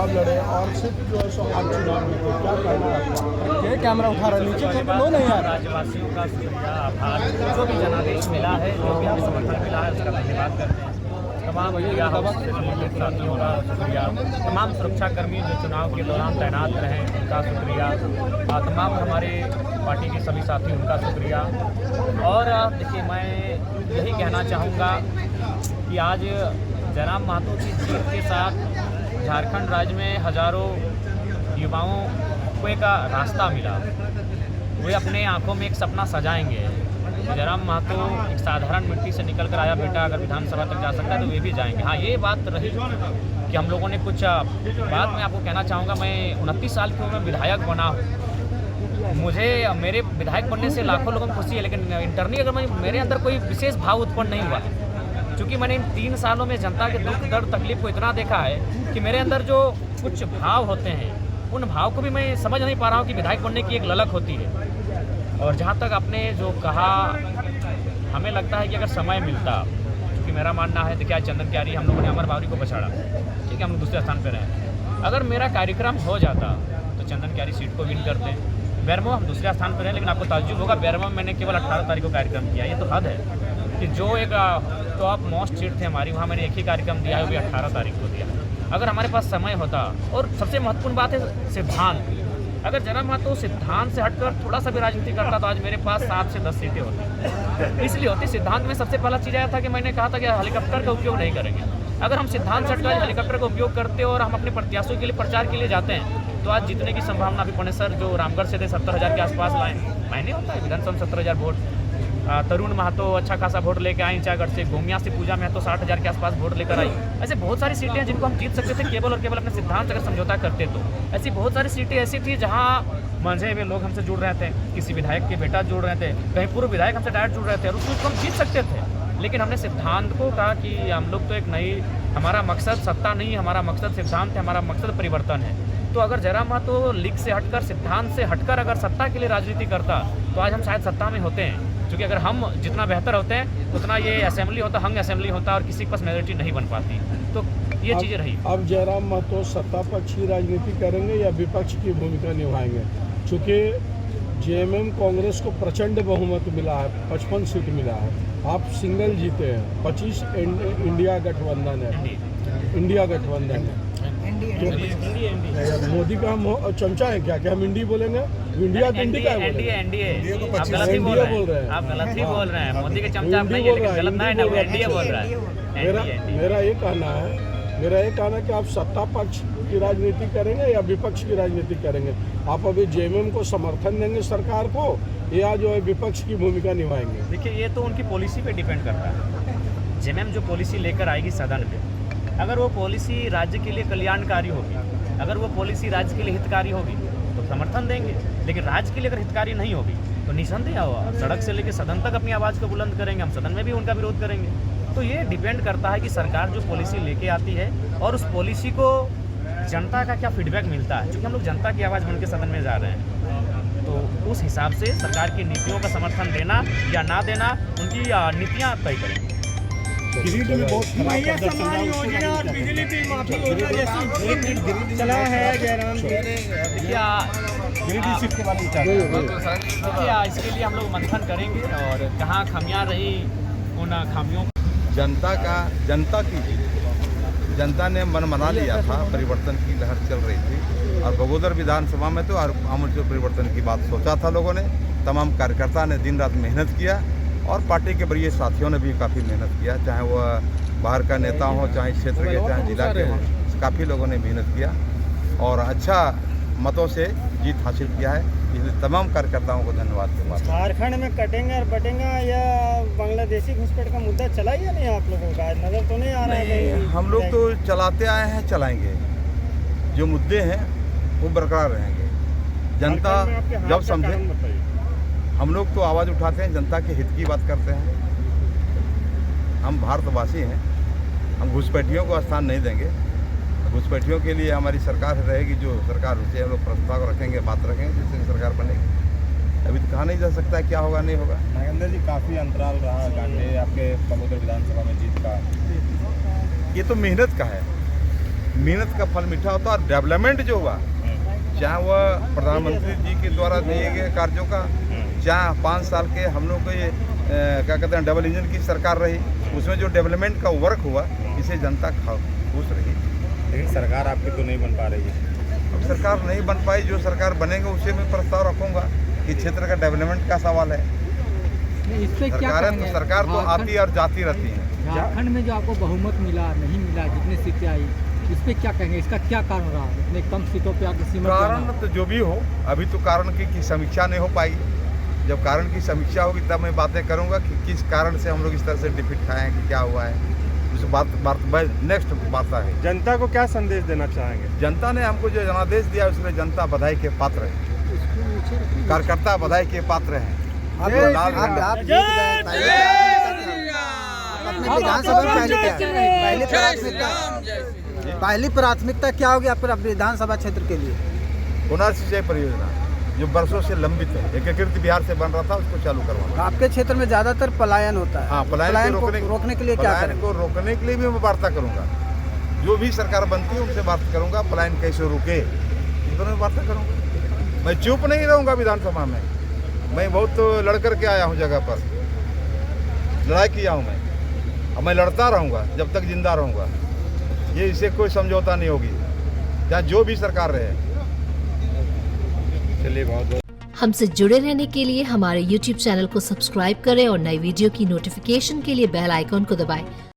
चुनाव लड़े और सिर्फ जो है सो आप चुनाव जीते, क्या कहना है आपका? ये कैमरा उठा रहा है, नीचे करके लो नहीं यार। राज्यवासियों का शुक्रिया, आभार। जो भी जनादेश मिला है, जो भी हमें समर्थन मिला है, उसका धन्यवाद करते हैं। तमाम मीडिया हाउस से रिलेटेड साथियों का शुक्रिया, तमाम सुरक्षाकर्मी जो चुनाव के दौरान तैनात रहे उनका शुक्रिया, तमाम हमारे पार्टी के सभी साथी उनका शुक्रिया। और देखिए, मैं यही कहना चाहूँगा कि आज जयराम महतो की जीत के साथ झारखंड राज्य में हजारों युवाओं को एक रास्ता मिला। वे अपने आंखों में एक सपना सजाएंगे। जयराम महतो एक साधारण मिट्टी से निकल कर आया बेटा, अगर विधानसभा तक जा सकता है तो वे भी जाएंगे। हाँ, ये बात रही कि हम लोगों ने कुछ बात मैं आपको कहना चाहूँगा। मैं 29 साल की उम्र में विधायक बना हूँ। मुझे मेरे विधायक बनने से लाखों लोगों को खुशी है, लेकिन इंटरनली अगर मेरे अंदर कोई विशेष भाव उत्पन्न नहीं हुआ है, क्योंकि मैंने इन 3 सालों में जनता के दुख दर्द तकलीफ को इतना देखा है कि मेरे अंदर जो कुछ भाव होते हैं उन भाव को भी मैं समझ नहीं पा रहा हूँ कि विधायक बनने की एक ललक होती है। और जहाँ तक आपने जो कहा, हमें लगता है कि अगर समय मिलता, क्योंकि मेरा मानना है, देखिए आज चंदन क्यारी हम लोगों ने अमर बावरी को बछाड़ा, ठीक है, हम लोग दूसरे स्थान पर रहे। अगर मेरा कार्यक्रम हो जाता तो चंदन क्यारी सीट को विन करते। बेरमो हम दूसरे स्थान पर हैं, लेकिन आपको ताज्जुब होगा, बेरमो में मैंने केवल 18 तारीख को कार्यक्रम किया। ये तो हद है कि जो एक टॉप मोस्ट सीट थे हमारी, वहाँ मैंने एक ही कार्यक्रम दिया है, वो भी 18 तारीख को दिया। अगर हमारे पास समय होता, और सबसे महत्वपूर्ण बात है सिद्धांत, अगर जयराम महतो सिद्धांत से हटकर थोड़ा सा भी राजनीति करता तो आज मेरे पास 7 से 10 सीटें होती। इसलिए होती, सिद्धांत में सबसे पहला चीज़ आया था कि मैंने कहा था कि हेलीकॉप्टर का उपयोग नहीं करेंगे। अगर हम सिद्धांत से हटकर हेलीकॉप्टर का उपयोग करते और हम अपने प्रत्याशियों के लिए प्रचार के लिए जाते हैं तो आज जीतने की संभावना भी पड़े। सर जो रामगढ़ से थे 70,000 के आसपास लाए, मैंने होता है विधानसभा में 70,000 वोट। तरुण महतो अच्छा खासा वोट लेकर आई ईंचागढ़ से, गोमिया से पूजा महतो 60,000 के आसपास वोट लेकर आई। ऐसे बहुत सारी सीटें हैं जिनको हम जीत सकते थे केवल और केवल अपने सिद्धांत अगर समझौता करते तो। ऐसी बहुत सारी सीटें ऐसी थी जहां मंझे में लोग हमसे जुड़ रहे थे, किसी विधायक के बेटा जुड़ रहे थे, कहीं पूर्व विधायक हमसे डायरेक्ट जुड़ रहे थे, और उस सीट को हम जीत सकते थे। लेकिन हमने सिद्धांत को कहा कि हम लोग तो एक नई, हमारा मकसद सत्ता नहीं, हमारा मकसद सिद्धांत है, हमारा मकसद परिवर्तन है। तो अगर जयराम महतो लीग से हटकर, सिद्धांत से हटकर अगर सत्ता के लिए राजनीति करता तो आज हम शायद सत्ता में होते हैं। क्योंकि अगर हम जितना बेहतर होते हैं उतना ये असेंबली होता, हंग असेंबली होता और किसी के पास मेजोरिटी नहीं बन पाती। तो ये चीज़ें रही। अब जयराम महतो सत्ता पक्ष की राजनीति करेंगे या विपक्ष की भूमिका निभाएंगे? चूँकि जेएमएम कांग्रेस को प्रचंड बहुमत मिला है, 55 सीट मिला है, आप सिंगल जीते हैं, 25 इंडिया गठबंधन है, इंडिया गठबंधन है। मोदी का हम चमचा है क्या? हम इंडी बोलेंगे? इंडिया एनडीए आप गलत ही बोल रहे हैं। आप गलत ही बोल रहे हैं। मोदी के चमचा आप नहीं है, लेकिन गलत नहीं है, वो एनडीए बोल रहा है। मेरा ये कहना है कि आप सत्ता पक्ष की राजनीति करेंगे या विपक्ष की राजनीति करेंगे? आप अभी जेएमएम को समर्थन देंगे सरकार को या जो है विपक्ष की भूमिका निभाएंगे? देखिए, ये तो उनकी पॉलिसी पे डिपेंड करता है। जेएमएम जो पॉलिसी लेकर आएगी सदन पे, अगर वो पॉलिसी राज्य के लिए कल्याणकारी होगी, अगर वो पॉलिसी राज्य के लिए हितकारी होगी तो समर्थन देंगे। लेकिन राज्य के लिए अगर हितकारी नहीं होगी तो निसंदेह हुआ सड़क से लेकर सदन तक अपनी आवाज़ को बुलंद करेंगे, हम सदन में भी उनका विरोध करेंगे। तो ये डिपेंड करता है कि सरकार जो पॉलिसी लेके आती है और उस पॉलिसी को जनता का क्या फीडबैक मिलता है। क्योंकि हम लोग जनता की आवाज़ बन के सदन में जा रहे हैं, तो उस हिसाब से सरकार की नीतियों का समर्थन देना या ना देना उनकी नीतियाँ तय करेंगे। गिरिडीह में बहुत योजना और बिजली की माफी योजना जैसी चला है जयराम जी। गिरिडीह सीट के बारे में देखिए, इसके लिए हम लोग मंथन करेंगे और कहाँ खामियां रही उन खामियों। जनता ने मन मना लिया था, परिवर्तन की लहर चल रही थी और बगोदर विधानसभा में तो आमूल परिवर्तन की बात सोचा था लोगों ने। तमाम कार्यकर्ता ने दिन रात मेहनत किया और पार्टी के वरीय साथियों ने भी काफ़ी मेहनत किया, चाहे वह बाहर का नेता हो, चाहे क्षेत्र के, चाहे जिला के, काफ़ी लोगों ने मेहनत किया और अच्छा मतों से जीत हासिल किया है। इसलिए तमाम कार्यकर्ताओं को धन्यवाद दूंगा। झारखंड में कटेंगे और बटेंगे या बांग्लादेशी घुसपैठ का मुद्दा चला ही या नहीं आप लोगों का? नजर तो नहीं आ रहा है? हम लोग तो चलाते आए हैं, चलाएंगे। जो मुद्दे हैं वो बरकरार रहेंगे। जनता जब समझे, हम लोग तो आवाज़ उठाते हैं, जनता के हित की बात करते हैं। हम भारतवासी हैं, हम घुसपैठियों को स्थान नहीं देंगे। घुसपैठियों के लिए हमारी सरकार रहेगी, जो सरकार उसे हम लोग प्रस्ताव रखेंगे, बात रखेंगे, जिससे सरकार बनेगी। अभी तो कहा नहीं जा सकता है क्या होगा नहीं होगा। नागेंद्र जी, काफ़ी अंतराल रहा गांधी आपके बगोदर विधानसभा में जीत का। ये तो मेहनत का है। मेहनत का फल मीठा होता है। और डेवलपमेंट जो हुआ, चाहे वह प्रधानमंत्री जी के द्वारा दिए गए कार्यों का, चाहे 5 साल के हम लोग को ये क्या कहते हैं डबल इंजन की सरकार रही, उसमें जो डेवलपमेंट का वर्क हुआ, इसे जनता खुश रही। लेकिन सरकार आपकी तो नहीं बन पा रही है। अब सरकार नहीं बन पाई, जो सरकार बनेगा उसे मैं प्रस्ताव रखूंगा कि क्षेत्र का डेवलपमेंट का सवाल है। इस पे क्या कहेंगे? सरकार तो आती और जाती रहती है। झारखंड में जो आपको बहुमत मिला नहीं मिला, जितनी सीटें आई, इस पे क्या कहेंगे? इसका क्या कारण रहा इतने कम सीटों पे आपकी सीमा? कारण तो जो भी हो, अभी तो कारण की समीक्षा नहीं हो पाई। जब कारण की समीक्षा होगी तब मैं बातें करूंगा कि किस कारण से हम लोग इस तरह से डिफीट खाए हैं, कि क्या हुआ है। उस बात नेक्स्ट बात है। जनता को क्या संदेश देना चाहेंगे? जनता ने हमको जो जनादेश दिया उसमें जनता बधाई के पात्र है, कार्यकर्ता बधाई के पात्र हैं। अपने विधानसभा में पहली प्राथमिकता क्या होगी आपके विधानसभा क्षेत्र के लिए? पुनः सिंचाई परियोजना जो वर्षों से लंबित है, एकीकृत बिहार से बन रहा था, उसको चालू करवाना। आपके क्षेत्र में ज्यादातर पलायन होता है। हाँ, पलायन को रोकने के लिए क्या करें? को रोकने के लिए भी मैं वार्ता करूंगा। जो भी सरकार बनती है उनसे बात करूंगा, पलायन कैसे रुके इस पर मैं वार्ता करूंगा। मैं चुप नहीं रहूंगा विधानसभा में। मैं बहुत लड़ करके आया हूँ, जगह पर लड़ाई किया हूँ मैं, अब मैं लड़ता रहूंगा जब तक जिंदा रहूंगा। ये इससे कोई समझौता नहीं होगी, चाहे जो भी सरकार रहे। चलिए, बहुत हमसे जुड़े रहने के लिए हमारे YouTube चैनल को सब्सक्राइब करें और नई वीडियो की नोटिफिकेशन के लिए बेल आइकॉन को दबाएं।